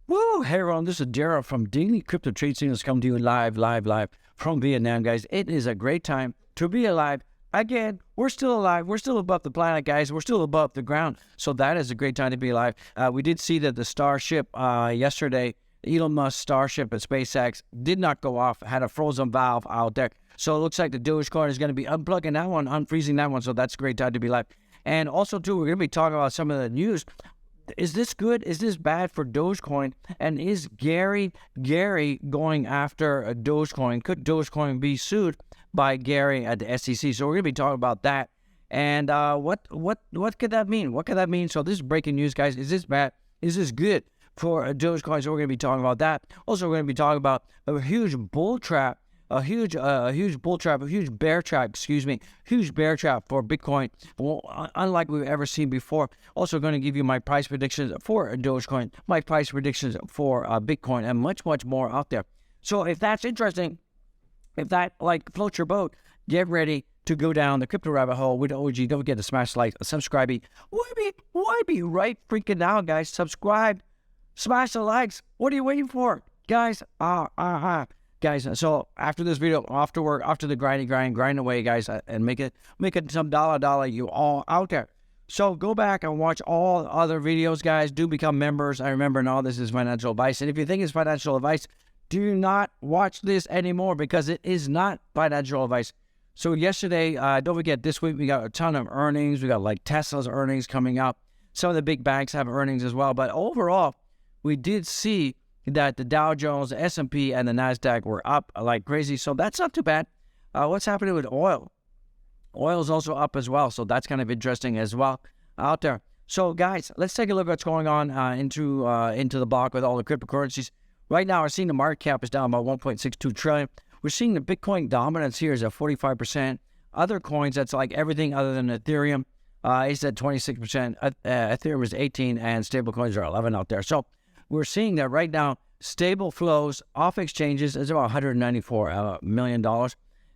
Woo! Hey everyone, this is Daryl from Daily Crypto Trade Signals coming to you live from Vietnam, guys. It is a great time to be alive. Again, we're still alive. We're still above the planet, guys. We're still above the ground. So that is a great time to be alive. We did see that the Starship yesterday, Elon Musk Starship at SpaceX, did not go off, had a frozen valve out there. So it looks like the Dogecoin is going to be unplugging that one, unfreezing that one. So that's a great time to be alive. And also, too, we're going to be talking about some of the news. Is this good? Is this bad for Dogecoin? And is Gary going after a Dogecoin? Could Dogecoin be sued by Gary at the SEC? So we're going to be talking about that. And what could that mean? What could that mean? So this is breaking news, guys. Is this bad? Is this good for Dogecoin? So we're going to be talking about that. Also, we're going to be talking about a huge bull trap. A huge bull trap, a huge bear trap for Bitcoin, unlike we've ever seen before. Also going to give you my price predictions for Dogecoin, my price predictions for Bitcoin, and much more out there. So if that's interesting, if that floats your boat, get ready to go down the crypto rabbit hole with OG. Don't forget to smash the like, subscribe. Why be right freaking now, guys? Subscribe, smash the likes. What are you waiting for, guys? Guys, so after this video, after work, after the grind away, guys, and make it some dollar, you all out there. So go back and watch all other videos, guys. Do become members. I remember now this is financial advice. And if you think it's financial advice, do not watch this anymore because it is not financial advice. So yesterday, don't forget, this week we got a ton of earnings. We got like Tesla's earnings coming up. Some of the big banks have earnings as well. But overall, we did see that the Dow Jones, the S&P, and the NASDAQ were up like crazy. So that's not too bad. What's happening with oil? Oil is also up as well. So that's kind of interesting as well out there. So guys, let's take a look at what's going on into the block with all the cryptocurrencies. Right now, we're seeing the market cap is down about 1.62 trillion. We're seeing the Bitcoin dominance here is at 45%. Other coins, that's like everything other than Ethereum, is at 26%. Ethereum is 18%, and stable coins are 11% out there. So we're seeing that right now, stable flows off exchanges is about $194 million.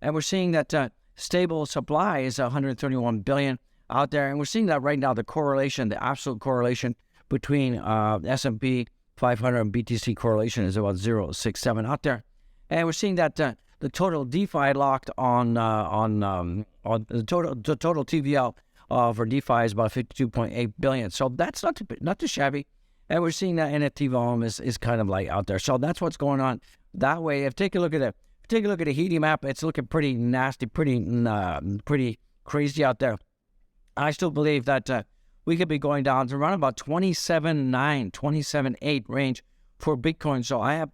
And we're seeing that stable supply is $131 billion out there. And we're seeing that right now, the correlation, the absolute correlation between S&P 500 and BTC correlation is about 0.67 out there. And we're seeing that the total DeFi locked on the total TVL for DeFi is about 52.8 billion. So that's not too shabby. And we're seeing that NFT volume is kind of like out there. So that's what's going on that way. If take a look at the heating map, it's looking pretty nasty, pretty crazy out there. I still believe that we could be going down to around about 27.9, 27.8 range for Bitcoin. So I have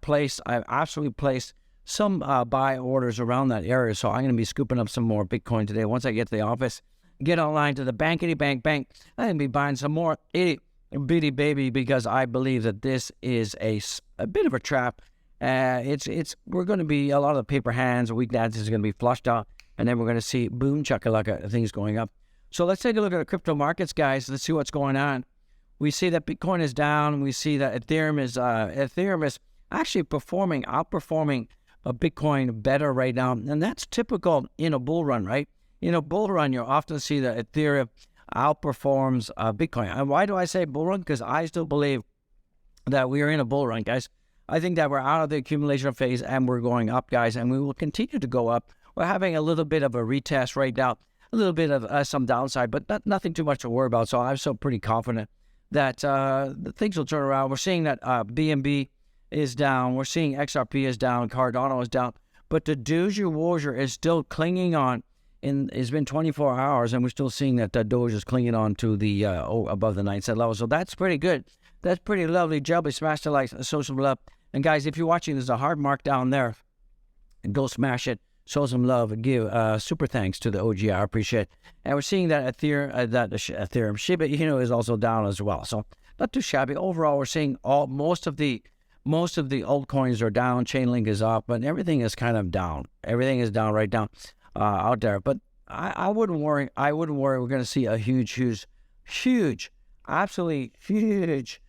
absolutely placed some buy orders around that area. So I'm going to be scooping up some more Bitcoin today. Once I get to the office, get online to the bank, I'm going to be buying some more bitty baby, because I believe that this is a bit of a trap. We're going to be, a lot of the paper hands, weak dances is going to be flushed out, and then we're going to see boom chakalaka things going up. So let's take a look at the crypto markets, guys. Let's see what's going on. We see that Bitcoin is down. We see that Ethereum is actually outperforming Bitcoin better right now, and that's typical in a bull run, right? In a bull run, you often see that Ethereum outperforms Bitcoin. And why do I say bull run? Because I still believe that we are in a bull run, guys. I think that we're out of the accumulation phase and we're going up, guys, and we will continue to go up. We're having a little bit of a retest right now, a little bit of some downside, but nothing too much to worry about. So I'm still pretty confident that things will turn around. We're seeing that BNB is down. We're seeing XRP is down. Cardano is down. But the Doge Warrior is still clinging on. It's been 24 hours, and we're still seeing that Doge is clinging on to the above the 9 cent level. So that's pretty good. That's pretty lovely. Jelly, smash the like, show some love. And guys, if you're watching, there's a hard mark down there. Go smash it. Show some love and give super thanks to the OG. I appreciate it. And we're seeing that Ethereum, Shiba Inu is also down as well. So not too shabby. Overall, we're seeing most of the altcoins are down. Chainlink is up, but everything is kind of down. Everything is down right now. Out there, but I wouldn't worry. We're going to see a huge, absolutely huge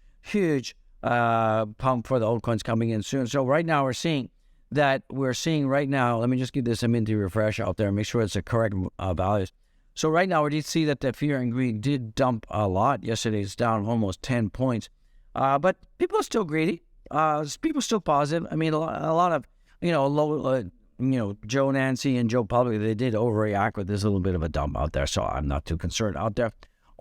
pump for the altcoins coming in soon. So right now we're seeing right now. Let me just give this a minty refresh out there. Make sure it's the correct values. So right now we did see that the fear and greed did dump a lot. Yesterday it's down almost 10 points. But people are still greedy. people still positive. I mean, a lot of, Joe Nancy and Joe Public, they did overreact with this little bit of a dump out there. So I'm not too concerned out there.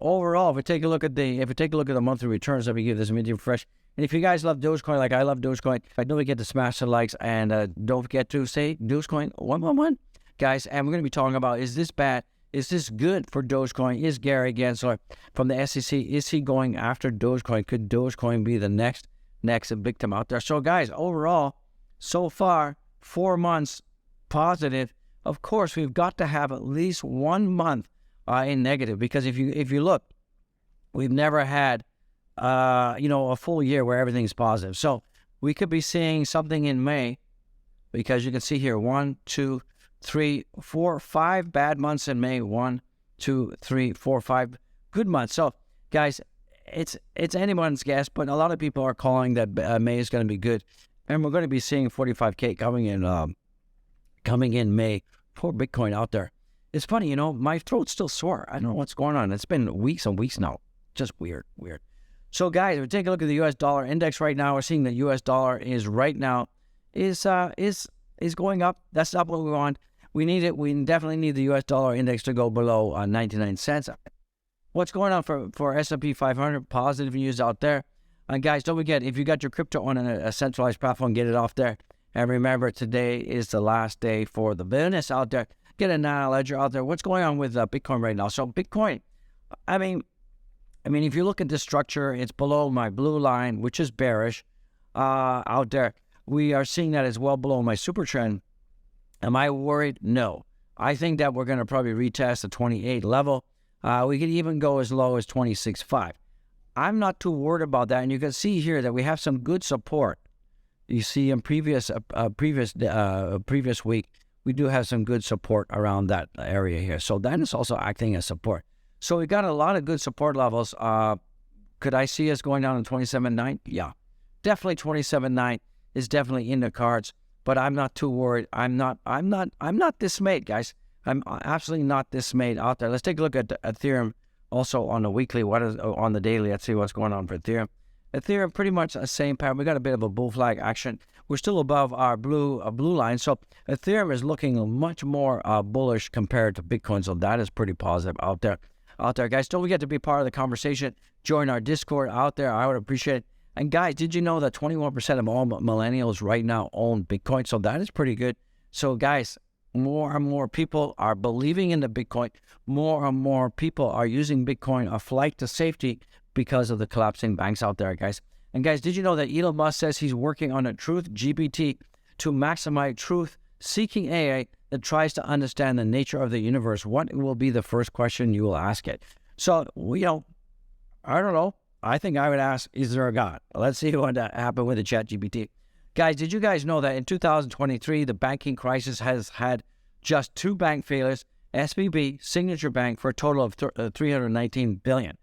Overall, if we take a look at the monthly returns, let me give this medium fresh. And if you guys love Dogecoin like I love Dogecoin, don't forget to smash the likes and don't forget to say Dogecoin 111, guys. And we're going to be talking about, is this bad? Is this good for Dogecoin? Is Gary Gensler from the SEC, is he going after Dogecoin? Could Dogecoin be the next victim out there? So, guys, overall, so far, 4 months positive. Of course, we've got to have at least 1 month in negative, because if you look, we've never had a full year where everything's positive. So we could be seeing something in May, because you can see here 1, 2, 3, 4, 5 bad months in May. 1, 2, 3, 4, 5 good months. So guys, it's anyone's guess, but a lot of people are calling that May is going to be good, and we're going to be seeing 45K coming in May for Bitcoin out there. It's funny, my throat's still sore. I don't know what's going on. It's been weeks and weeks now. Just weird. So guys, if we take a look at the U.S. dollar index right now, we're seeing the U.S. dollar is right now is going up. That's not what we want. We need it. We definitely need the U.S. dollar index to go below 99 cents. What's going on for S&P 500? Positive news out there. And guys, don't forget, if you got your crypto on a centralized platform, get it off there. And remember, today is the last day for the business out there. Get a NANO Leger out there. What's going on with Bitcoin right now? So Bitcoin, I mean, if you look at this structure, it's below my blue line, which is bearish out there. We are seeing that as well below my super trend. Am I worried? No. I think that we're going to probably retest the 28 level. We could even go as low as 26.5. I'm not too worried about that. And you can see here that we have some good support. You see in previous week, we do have some good support around that area here. So that is also acting as support. So we got a lot of good support levels. Could I see us going down to 27.9? Yeah, definitely 27.9 is definitely in the cards. But I'm not too worried. I'm not dismayed, guys. I'm absolutely not dismayed out there. Let's take a look at Ethereum also on the weekly. What is on the daily? Let's see what's going on for Ethereum. Ethereum pretty much the same pattern. We got a bit of a bull flag action. We're still above our blue line. So Ethereum is looking much more bullish compared to Bitcoin. So that is pretty positive out there. Guys, don't forget to be part of the conversation. Join our Discord out there. I would appreciate it. And guys, did you know that 21% of all millennials right now own Bitcoin? So that is pretty good. So guys, more and more people are believing in the Bitcoin. More and more people are using Bitcoin, a flight to safety, because of the collapsing banks out there, guys. And guys, did you know that Elon Musk says he's working on a truth GPT to maximize truth-seeking AI that tries to understand the nature of the universe? What will be the first question you will ask it? So, I don't know. I think I would ask, is there a God? Let's see what happened with the chat GPT. Guys, did you guys know that in 2023, the banking crisis has had just 2 bank failures, SVB, Signature Bank, for a total of $319 billion.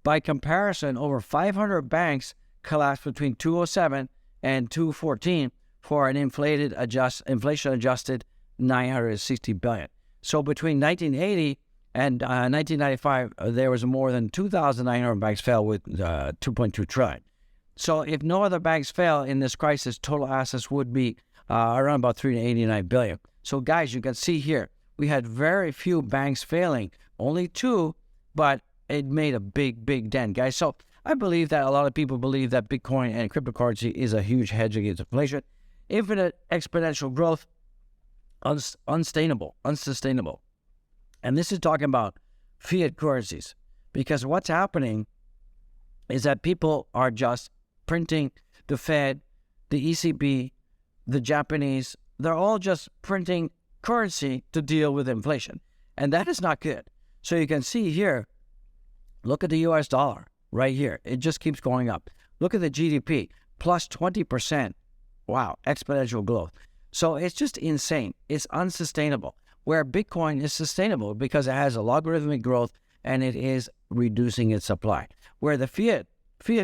By comparison, over 500 banks collapsed between 2007 and 2014 for an inflation-adjusted $960 billion. So between 1980 and 1995, there was more than 2,900 banks fail with $2.2 trillion. So if no other banks fail in this crisis, total assets would be around about $389 billion. So guys, you can see here, we had very few banks failing, only 2, but it made a big dent, guys. So I believe that a lot of people believe that Bitcoin and cryptocurrency is a huge hedge against inflation. Infinite exponential growth, unsustainable. And this is talking about fiat currencies, because what's happening is that people are just printing. The Fed, the ECB, the Japanese, they're all just printing currency to deal with inflation. And that is not good. So you can see here, look at the US dollar right here. It just keeps going up. Look at the GDP, plus 20%. Wow, exponential growth. So it's just insane. It's unsustainable. Where Bitcoin is sustainable because it has a logarithmic growth and it is reducing its supply. Where the fiat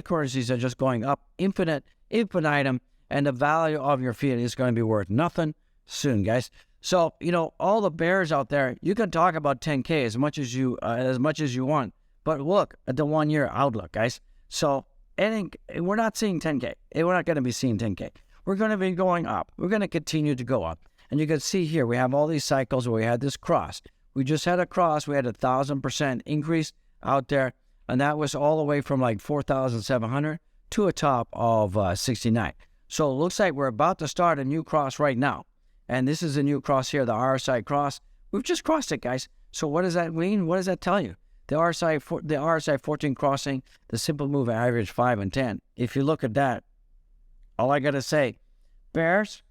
currencies are just going up infinitum, and the value of your fiat is going to be worth nothing soon, guys. So, all the bears out there, you can talk about 10K as much as you want, but look at the 1 year outlook, guys. So we're not seeing 10K. We're not going to be seeing 10K. We're going to be going up. We're going to continue to go up. And you can see here, we have all these cycles where we had this cross. We just had a cross. We had 1,000% increase out there. And that was all the way from like 4,700 to a top of 69. So it looks like we're about to start a new cross right now. And this is a new cross here, the RSI cross. We've just crossed it, guys. So what does that mean? What does that tell you? The RSI 14 crossing, the simple move average 5 and 10. If you look at that, all I got to say, bears,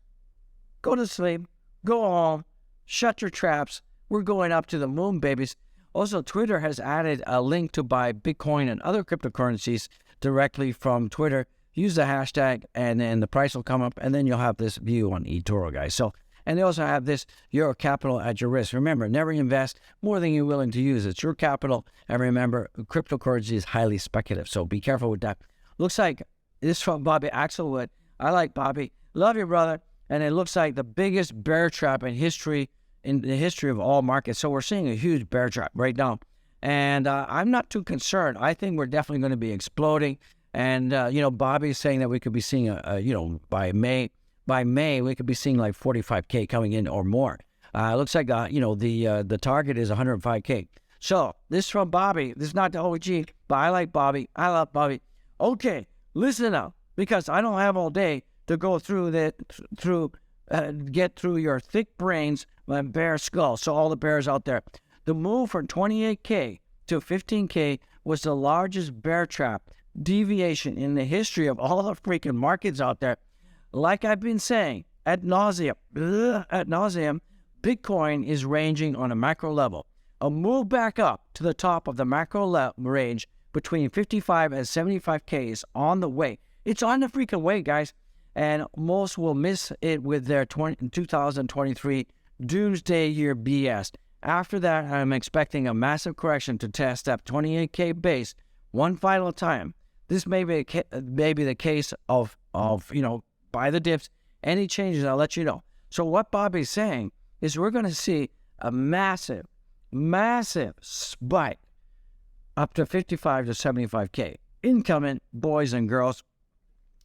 go to sleep, go home, shut your traps. We're going up to the moon, babies. Also, Twitter has added a link to buy Bitcoin and other cryptocurrencies directly from Twitter. Use the hashtag, and then the price will come up, and then you'll have this view on eToro, guys. So, and they also have this, your capital at your risk. Remember, never invest more than you're willing to use. It's your capital. And remember, cryptocurrency is highly speculative, so be careful with that. Looks like this from Bobby Axelwood. I like Bobby. Love you, brother. And it looks like the biggest bear trap in the history of all markets. So we're seeing a huge bear trap right now. And I'm not too concerned. I think we're definitely going to be exploding. And, Bobby's saying that we could be seeing, by May, we could be seeing like 45K coming in or more. Looks like, the target is 105K. So this from Bobby. This is not the OG, but I like Bobby. I love Bobby. Okay, listen up, because I don't have all day to go through get through your thick brains and bear skull. So all the bears out there. The move from 28K to 15K was the largest bear trap deviation in the history of all the freaking markets out there. Like I've been saying ad nauseum, Bitcoin is ranging on a macro level. A move back up to the top of the macro range between 55 and 75K is on the way. It's on the freaking way, guys. And most will miss it with their 2023 doomsday year BS. After that, I'm expecting a massive correction to test that 28K base one final time. This may be the case of buy the dips. Any changes, I'll let you know. So what Bobby's saying is we're going to see a massive spike up to 55 to 75K. Incoming, boys and girls,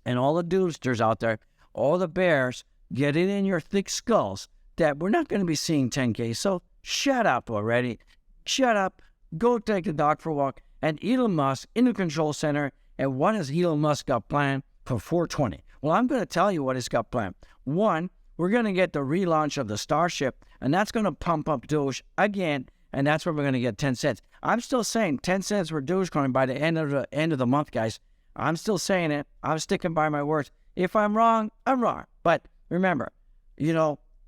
and all the doomsters out there, all the bears, get it in your thick skulls that we're not going to be seeing 10K. So shut up already. Shut up. Go take the dog for a walk. And Elon Musk in the control center. And what has Elon Musk got planned for 420? Well, I'm going to tell you what he's got planned. One, we're going to get the relaunch of the Starship, and that's going to pump up Doge again, and that's where we're going to get 10 cents. I'm still saying 10 cents for Dogecoin by the end of the month, guys. I'm still saying it. I'm sticking by my words. If I'm wrong, I'm wrong. But remember,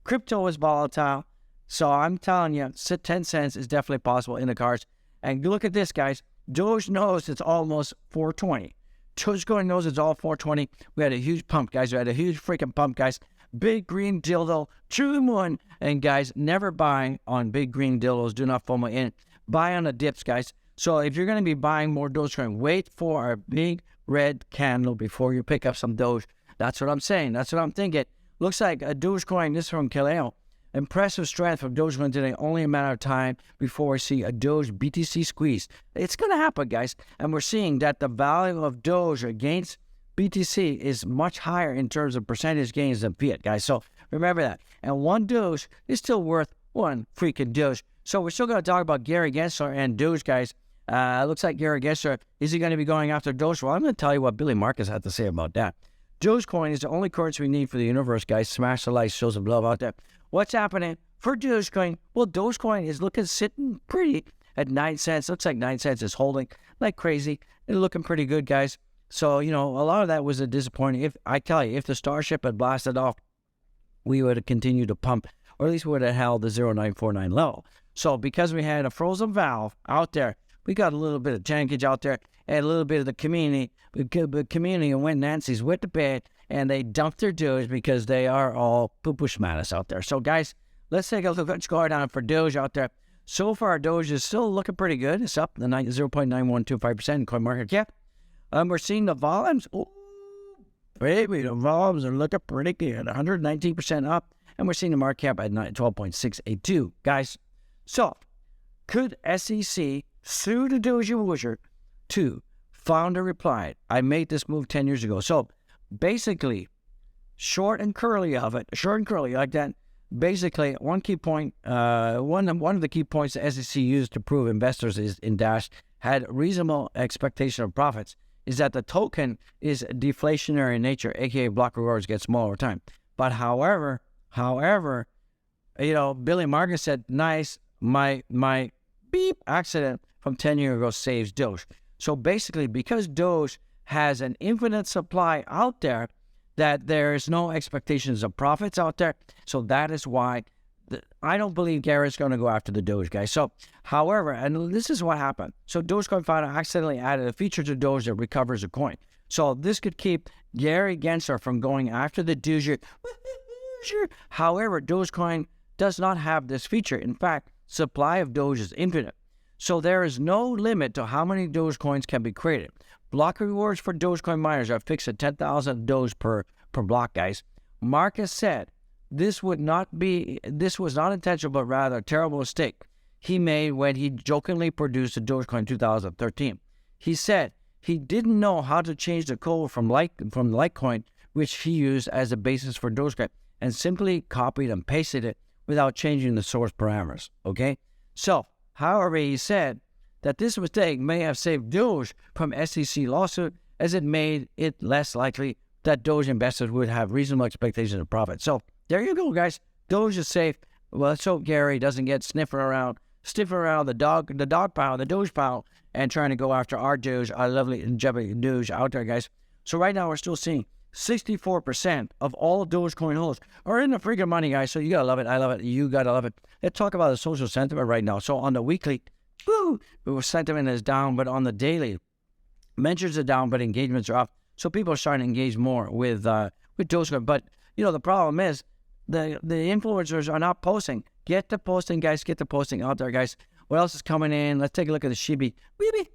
crypto is volatile, so I'm telling you, 10 cents is definitely possible in the cards. And look at this, guys. Doge knows it's almost 420. Dogecoin knows it's all 420. We had a huge pump, guys. We had a huge freaking pump, guys. Big green dildo, true the moon. And guys, never buy on big green dildos. Do not FOMO in. Buy on the dips, guys. So if you're going to be buying more Dogecoin, wait for a big red candle before you pick up some Doge. That's what I'm saying. That's what I'm thinking. Looks like a Dogecoin, this is from Kaleo. Impressive strength from Dogecoin today. Only a matter of time before we see a Doge BTC squeeze. It's going to happen, guys. And we're seeing that the value of Doge against BTC is much higher in terms of percentage gains than fiat, guys. So remember that. And one Doge is still worth one freaking Doge. So we're still going to talk about Gary Gensler and Doge, guys. Looks like Gary Gensler, is he going to be going after Doge? Well, I'm going to tell you what Billy Marcus had to say about that. Dogecoin is the only currency we need for the universe, guys. Smash the like, show some love out there. What's happening for Dogecoin? Well, Dogecoin is sitting pretty at 9 cents. Looks like 9 cents is holding like crazy. It's looking pretty good, guys. So, a lot of that was a disappointing. If the Starship had blasted off, we would have continued to pump, or at least we would have held the 0949 level. So because we had a frozen valve out there, we got a little bit of tankage out there and a little bit of the community. The community went Nancy's went to bed and they dumped their Doge because they are all poo-poo-schmatus out there. So guys, let's take a look. Let's go down for Doge out there. So far, Doge is still looking pretty good. It's up 0.9125% in CoinMarketCap. We're seeing the volumes. Oh, baby, the volumes are looking pretty good. 119% up. And we're seeing the market cap at 12.682. Guys, so could SEC sue the Doge Wizard to Founder replied, I made this move 10 years ago. So basically, short and curly like that. Basically, one key point, one of the key points the SEC used to prove investors in Dash had reasonable expectation of profits is that the token is deflationary in nature, aka block rewards get smaller over time. But however, Billy Marcus said, nice, my beep accident from 10 years ago saves Doge. So basically, because Doge has an infinite supply out there, that there is no expectations of profits out there. So that is why I don't believe Gary's going to go after the Doge, guys. So, however, and this is what happened. So Dogecoin founder accidentally added a feature to Doge that recovers a coin. So this could keep Gary Gensler from going after the Doge. However, Dogecoin does not have this feature. In fact, supply of Doge is infinite. So there is no limit to how many Dogecoins can be created. Block rewards for Dogecoin miners are fixed at 10,000 Doge per block, guys. Marcus said this was not intentional, but rather a terrible mistake he made when he jokingly produced the Dogecoin in 2013. He said he didn't know how to change the code from Litecoin, which he used as a basis for Dogecoin, and simply copied and pasted it without changing the source parameters. Okay? So, however, he said that this mistake may have saved Doge from SEC lawsuit, as it made it less likely that Doge investors would have reasonable expectations of profit. So there you go, guys. Doge is safe. Well, let's hope Gary doesn't get sniffing around the dog pile, the Doge pile, and trying to go after our Doge, our lovely Doge out there, guys. So right now we're still seeing 64% of all Dogecoin holders are in the freaking money, guys. So you gotta love it. I love it. You gotta love it. Let's talk about the social sentiment right now. So on the weekly, sentiment is down, but on the daily, mentions are down, but engagements are up. So people are starting to engage more with Dogecoin. But the problem is the influencers are not posting. Get the posting, guys. Get the posting out there, guys. What else is coming in? Let's take a look at the Shiba Inu.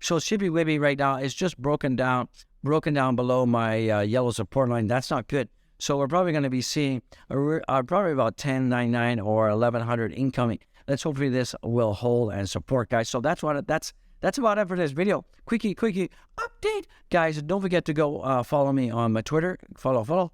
So Shiba Inu right now is just broken down below my yellow support line. That's not good. So we're probably going to be seeing probably about 1099 or 1100 incoming. Let's hopefully this will hold and support, guys. So that's about it for this video. Quickie update, guys. Don't forget to go follow me on my Twitter. Follow.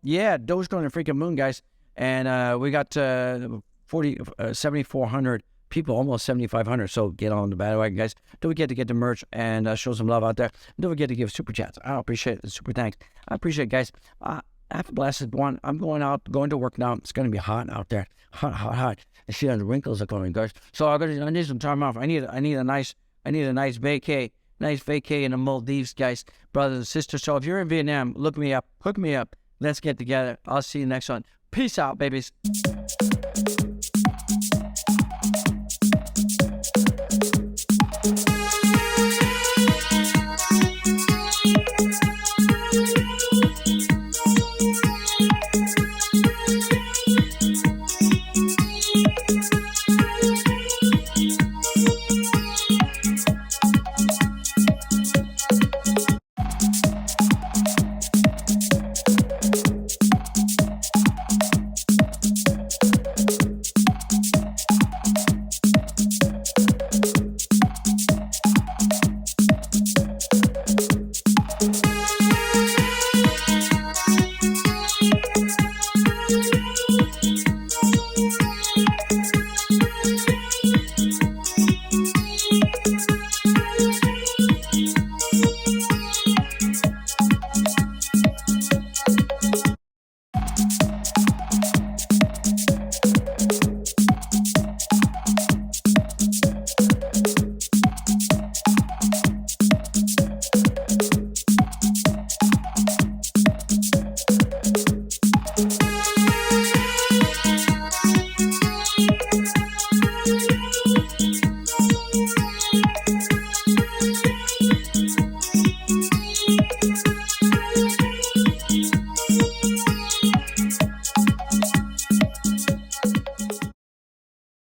Yeah, Dogecoin and freaking moon, guys. And we got 7,400 people, almost 7,500. So get on the bandwagon, guys. Don't forget to get the merch and show some love out there. Don't forget to give super chats. I appreciate it. Super thanks. I appreciate it, guys. Have a blessed one. I'm going to work now. It's going to be hot out there. Hot. I see the wrinkles are coming, guys. So I need some time off. I need a nice vacay in the Maldives, guys, brothers and sisters. So if you're in Vietnam, hook me up. Let's get together. I'll see you next one. Peace out, babies.